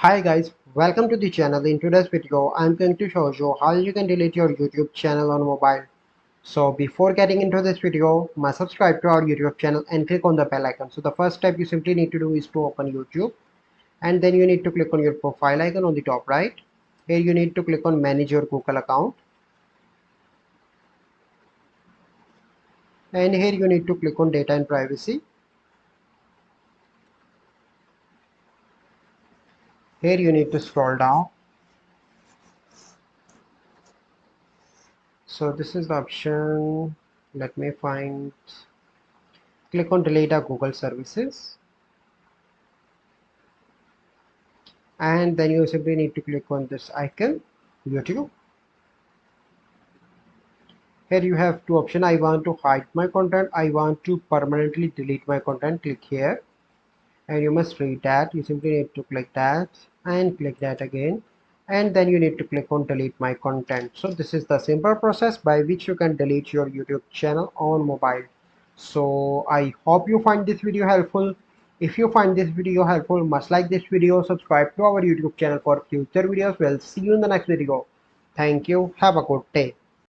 Hi guys, welcome to the channel. In today's video, I'm going to show you how you can delete your YouTube channel on mobile. So before getting into this video, must subscribe to our YouTube channel and click on the bell icon. So the first step you simply need to do is to open YouTube, and then you need to click on your profile icon on the top right. Here you need to click on manage your Google account, and here you need to click on data and privacy. Here you need to scroll down. So this is the option. Let me find. Click on delete our Google services, and then you simply need to click on this icon, YouTube. Here you have two options. I want to hide my content, I want to permanently delete my content. Click here, and you must read that. You simply need to click that and click that again, and then you need to click on delete my content. So this is the simple process by which you can delete your YouTube channel on mobile. So I hope you find this video helpful. If you find this video helpful, must like this video, subscribe to our YouTube channel for future videos. We'll see you in the next video. Thank you. Have a good day.